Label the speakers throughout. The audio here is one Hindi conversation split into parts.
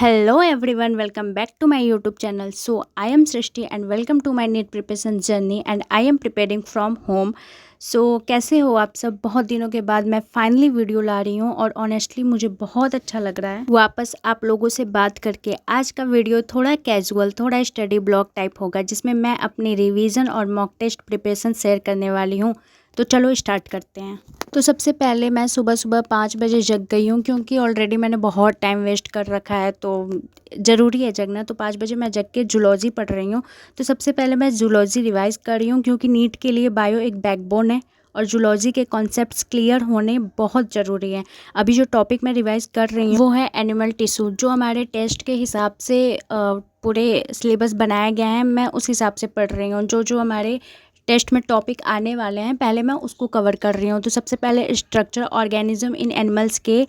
Speaker 1: Hello everyone, welcome back to my YouTube channel. So I am Srishti and welcome to my NEET preparation journey and I am preparing from home. कैसे हो आप सब? बहुत दिनों के बाद मैं फाइनली वीडियो ला रही हूँ और ऑनेस्टली मुझे बहुत अच्छा लग रहा है वापस आप लोगों से बात करके। आज का वीडियो थोड़ा कैजुअल, थोड़ा स्टडी ब्लॉग टाइप होगा जिसमें मैं अपनी रिवीजन और मॉक टेस्ट प्रिपरेशन शेयर करने वाली हूँ। तो चलो स्टार्ट करते हैं। तो सबसे पहले मैं सुबह सुबह 5 बजे जग गई हूँ क्योंकि ऑलरेडी मैंने बहुत टाइम वेस्ट कर रखा है, तो ज़रूरी है जगना। तो 5 बजे मैं जग के जूलॉजी पढ़ रही हूँ। तो सबसे पहले मैं जूलॉजी रिवाइज़ कर रही हूँ क्योंकि नीट के लिए बायो एक बैकबोन है और जूलॉजी के कॉन्सेप्ट्स क्लियर होने बहुत ज़रूरी है। अभी जो टॉपिक मैं रिवाइज़ कर रही हूँ वो है एनिमल टिश्यू, जो हमारे टेस्ट के हिसाब से पूरे सिलेबस बनाया गया है। मैं उस हिसाब से पढ़ रही हूँ। जो जो हमारे टेस्ट में टॉपिक आने वाले हैं पहले मैं उसको कवर कर रही हूँ। तो सबसे पहले स्ट्रक्चर ऑर्गेनिज्म इन एनिमल्स के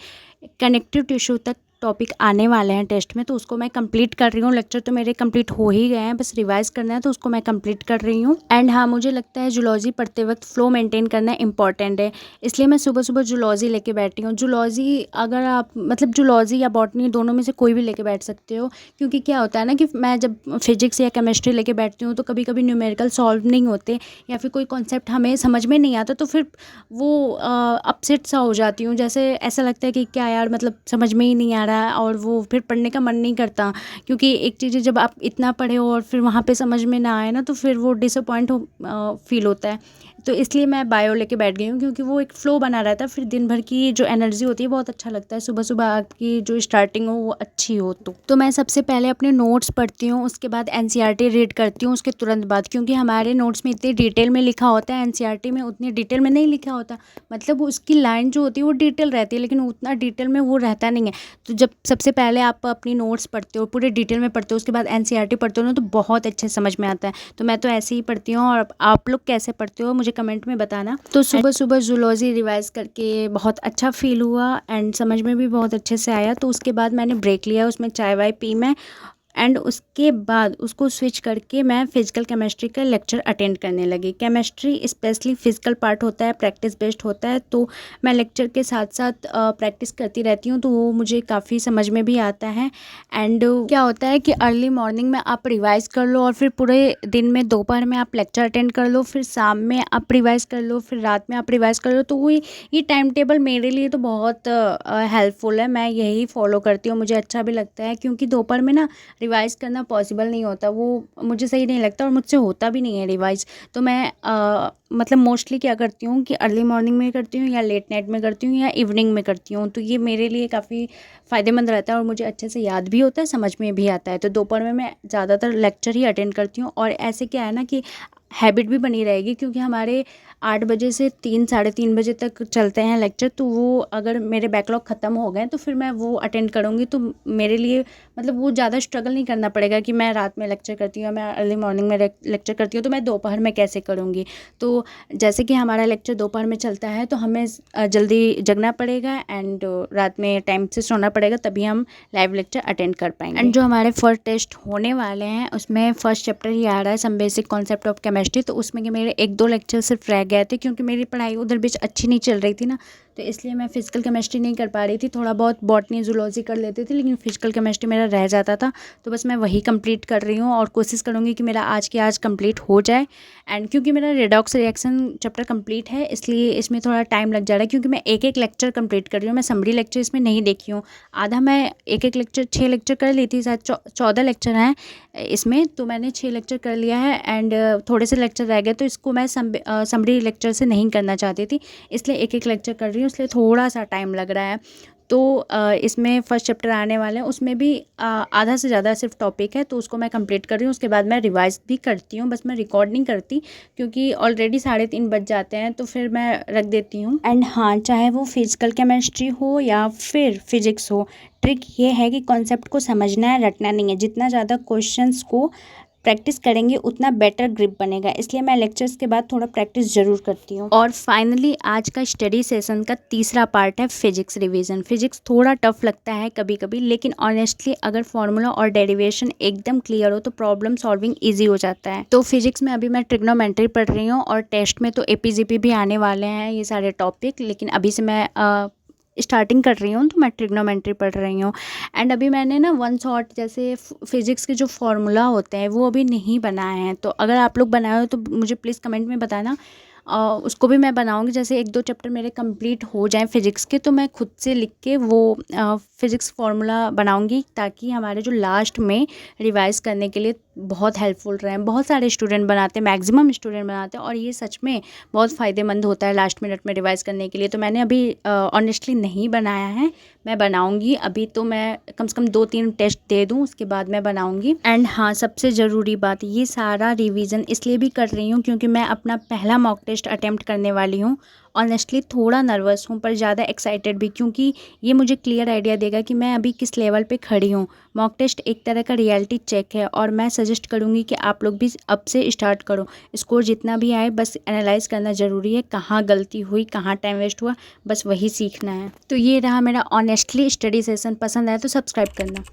Speaker 1: कनेक्टिव टिश्यू तक टॉपिक आने वाले हैं टेस्ट में, तो उसको मैं कंप्लीट कर रही हूँ। लेक्चर तो मेरे कंप्लीट हो ही गए हैं, बस रिवाइज करना है तो उसको मैं कंप्लीट कर रही हूँ। एंड हाँ, मुझे लगता है जूलॉजी पढ़ते वक्त फ्लो मेंटेन करना इंपॉर्टेंट है, इसलिए मैं सुबह सुबह जूलॉजी लेके बैठी हूँ। जूलॉजी अगर आप जूलॉजी या बॉटनी दोनों में से कोई भी लेके बैठ सकते हो, क्योंकि क्या होता है ना कि मैं जब फिजिक्स या केमिस्ट्री लेके बैठती हूँ तो कभी कभी न्यूमेरिकल सॉल्व नहीं होते या फिर कोई कॉन्सेप्ट हमें समझ में नहीं आता, तो फिर वो अपसेट सा हो जाती हूँ। जैसे ऐसा लगता है कि क्या यार, समझ में ही नहीं आ रहा है और वो फिर पढ़ने का मन नहीं करता। क्योंकि एक चीज़ जब आप इतना पढ़े हो और फिर वहाँ पे समझ में ना आए ना, तो फिर वो डिसअपॉइंट फील होता है। तो इसलिए मैं बायो लेके बैठ गई हूँ क्योंकि वो एक फ़्लो बना रहता है, फिर दिन भर की जो एनर्जी होती है बहुत अच्छा लगता है। सुबह सुबह आपकी जो स्टार्टिंग हो वो अच्छी हो। तो मैं सबसे पहले अपने नोट्स पढ़ती हूँ, उसके बाद एनसीईआरटी रीड करती हूँ उसके तुरंत बाद, क्योंकि हमारे नोट्स में इतनी डिटेल में लिखा होता है, एनसीईआरटी में उतनी डिटेल में नहीं लिखा होता। उसकी लाइन जो होती है वो डिटेल रहती है, लेकिन उतना डिटेल में वो रहता नहीं है। तो जब सबसे पहले आप अपनी नोट्स पढ़ते हो, पूरे डिटेल में पढ़ते हो, उसके बाद एनसीईआरटी पढ़ते हो ना, तो बहुत अच्छे समझ में आता है। तो मैं तो ऐसे ही पढ़ती हूँ, और आप लोग कैसे पढ़ते हो मुझे कमेंट में बताना। तो सुबह सुबह जूलॉजी रिवाइज करके बहुत अच्छा फील हुआ एंड समझ में भी बहुत अच्छे से आया। तो उसके बाद मैंने ब्रेक लिया, उसमें चाय वाय पी मैं, एंड उसके बाद उसको स्विच करके मैं फिजिकल केमिस्ट्री का लेक्चर अटेंड करने लगी। केमिस्ट्री स्पेशली फिजिकल पार्ट होता है, प्रैक्टिस बेस्ड होता है, तो मैं लेक्चर के साथ साथ प्रैक्टिस करती रहती हूँ, तो वो मुझे काफ़ी समझ में भी आता है। एंड क्या होता है कि अर्ली मॉर्निंग में आप रिवाइज़ कर लो और फिर पूरे दिन में दोपहर में आप लेक्चर अटेंड कर लो, फिर शाम में आप रिवाइज़ कर लो, फिर रात में आप रिवाइज़ कर लो। तो वो ये टाइम टेबल मेरे लिए तो बहुत हेल्पफुल है, मैं यही फॉलो करती हूँ। मुझे अच्छा भी लगता है क्योंकि दोपहर में ना रिवाइज़ करना पॉसिबल नहीं होता, वो मुझे सही नहीं लगता और मुझसे होता भी नहीं है रिवाइज़। तो मैं मोस्टली क्या करती हूँ कि अर्ली मॉर्निंग में करती हूँ या लेट नाइट में करती हूँ या इवनिंग में करती हूँ। तो ये मेरे लिए काफ़ी फ़ायदेमंद रहता है और मुझे अच्छे से याद भी होता है, समझ में भी आता है। तो दोपहर में मैं ज़्यादातर लेक्चर ही अटेंड करती हूँ, और ऐसे क्या है ना कि हैबिट भी बनी रहेगी, क्योंकि हमारे 8 बजे से 3 साढ़े 3 बजे तक चलते हैं लेक्चर। तो वो अगर मेरे बैकलॉग ख़त्म हो गए तो फिर मैं वो अटेंड करूँगी, तो मेरे लिए वो ज़्यादा स्ट्रगल नहीं करना पड़ेगा कि मैं रात में लेक्चर करती हूँ या मैं अर्ली मॉर्निंग में लेक्चर करती हूँ तो मैं दोपहर में कैसे करूँगी। तो जैसे कि हमारा लेक्चर दोपहर में चलता है तो हमें जल्दी जगना पड़ेगा एंड रात में टाइम से सोना पड़ेगा, तभी हम लाइव लेक्चर अटेंड कर पाएंगे। एंड जो हमारे फर्स्ट टेस्ट होने वाले हैं उसमें फर्स्ट चैप्टर ही आ रहा है, some basic concept of chemistry. तो उसमें मेरे 1-2 लेक्चर सिर्फ रह गए थे क्योंकि मेरी पढ़ाई उधर बीच अच्छी नहीं चल रही थी ना, तो इसलिए मैं फिजिकल केमिस्ट्री नहीं कर पा रही थी। थोड़ा बहुत बॉटनी जूलॉजी कर लेती थी, लेकिन फिजिकल केमिस्ट्री मेरा रह जाता था। तो बस मैं वही कंप्लीट कर रही हूँ और कोशिश करूँगी कि मेरा आज के आज कंप्लीट हो जाए। एंड क्योंकि मेरा रेडॉक्स रिएक्शन चैप्टर कंप्लीट है, इसलिए इसमें थोड़ा टाइम लग जा रहा है, क्योंकि मैं एक एक लेक्चर कंप्लीट कर रही हूँ। मैं समरी लेक्चर इसमें नहीं देखी हूँ, आधा मैं एक एक लेक्चर 6 लेक्चर कर ली थी, शायद 14 लेक्चर हैं इसमें, तो मैंने 6 लेक्चर कर लिया है एंड थोड़े से लेक्चर रह गए, तो इसको मैं समरी लेक्चर से नहीं करना चाहती थी, इसलिए एक एक लेक्चर कर रही हूँ, इसलिए थोड़ा सा टाइम लग रहा है। तो इसमें फर्स्ट चैप्टर आने वाले हैं, उसमें भी आधा से ज़्यादा सिर्फ टॉपिक है, तो उसको मैं कंप्लीट कर रही हूँ। उसके बाद मैं रिवाइज भी करती हूँ, बस मैं रिकॉर्ड नहीं करती क्योंकि ऑलरेडी 3:30 बज जाते हैं, तो फिर मैं रख देती हूँ। एंड हाँ, चाहे वो फिजिकल केमिस्ट्री हो या फिर फिजिक्स हो, ट्रिक ये है कि कॉन्सेप्ट को समझना है, रटना नहीं है। जितना ज़्यादा क्वेश्चंस को प्रैक्टिस करेंगे उतना बेटर ग्रिप बनेगा, इसलिए मैं लेक्चर्स के बाद थोड़ा प्रैक्टिस ज़रूर करती हूँ। और फाइनली आज का स्टडी सेशन का तीसरा पार्ट है फिजिक्स रिवीजन। फिजिक्स थोड़ा टफ लगता है कभी कभी, लेकिन ऑनेस्टली अगर फॉर्मूला और डेरिवेशन एकदम क्लियर हो तो प्रॉब्लम सॉल्विंग ईजी हो जाता है। तो फिजिक्स में अभी मैं ट्रिग्नोमेट्री पढ़ रही हूँ और टेस्ट में तो एपीजीपी भी आने वाले हैं ये सारे टॉपिक, लेकिन अभी से मैं स्टार्टिंग कर रही हूँ तो मैं ट्रिग्नोमेट्री पढ़ रही हूँ। एंड अभी मैंने ना वन शॉट जैसे फिज़िक्स के जो फार्मूला होते हैं वो अभी नहीं बनाए हैं, तो अगर आप लोग बनाए हो तो मुझे प्लीज़ कमेंट में बताना। उसको भी मैं बनाऊँगी, जैसे 1-2 चैप्टर मेरे कंप्लीट हो जाएँ फ़िज़िक्स के तो मैं खुद से लिख के वो फ़िज़िक्स फार्मूला बनाऊँगी, ताकि हमारे जो लास्ट में रिवाइज़ करने के लिए बहुत हेल्पफुल रहे। बहुत सारे स्टूडेंट बनाते हैं, मैक्सिमम स्टूडेंट बनाते हैं, और ये सच में बहुत फ़ायदेमंद होता है लास्ट मिनट में रिवाइज़ करने के लिए। तो मैंने अभी ऑनेस्टली नहीं बनाया है, मैं बनाऊँगी। अभी तो मैं कम से कम 2-3 टेस्ट दे दूँ, उसके बाद मैं बनाऊँगी। एंड हाँ, सबसे ज़रूरी बात, ये सारा रिवीजन इसलिए भी कर रही हूँ क्योंकि मैं अपना पहला मॉक टेस्ट अटेम्प्ट करने वाली हूँ। ऑनेस्टली थोड़ा नर्वस हूँ पर ज़्यादा एक्साइटेड भी, क्योंकि ये मुझे क्लियर आइडिया देगा कि मैं अभी किस लेवल पे खड़ी हूँ। मॉक टेस्ट एक तरह का रियलिटी चेक है, और मैं सजेस्ट करूँगी कि आप लोग भी अब से स्टार्ट करो। स्कोर जितना भी आए बस एनालाइज करना ज़रूरी है, कहाँ गलती हुई, कहाँ टाइम वेस्ट हुआ, बस वही सीखना है। तो ये रहा मेरा ऑनेस्टली स्टडी सेशन। पसंद आया तो सब्सक्राइब करना।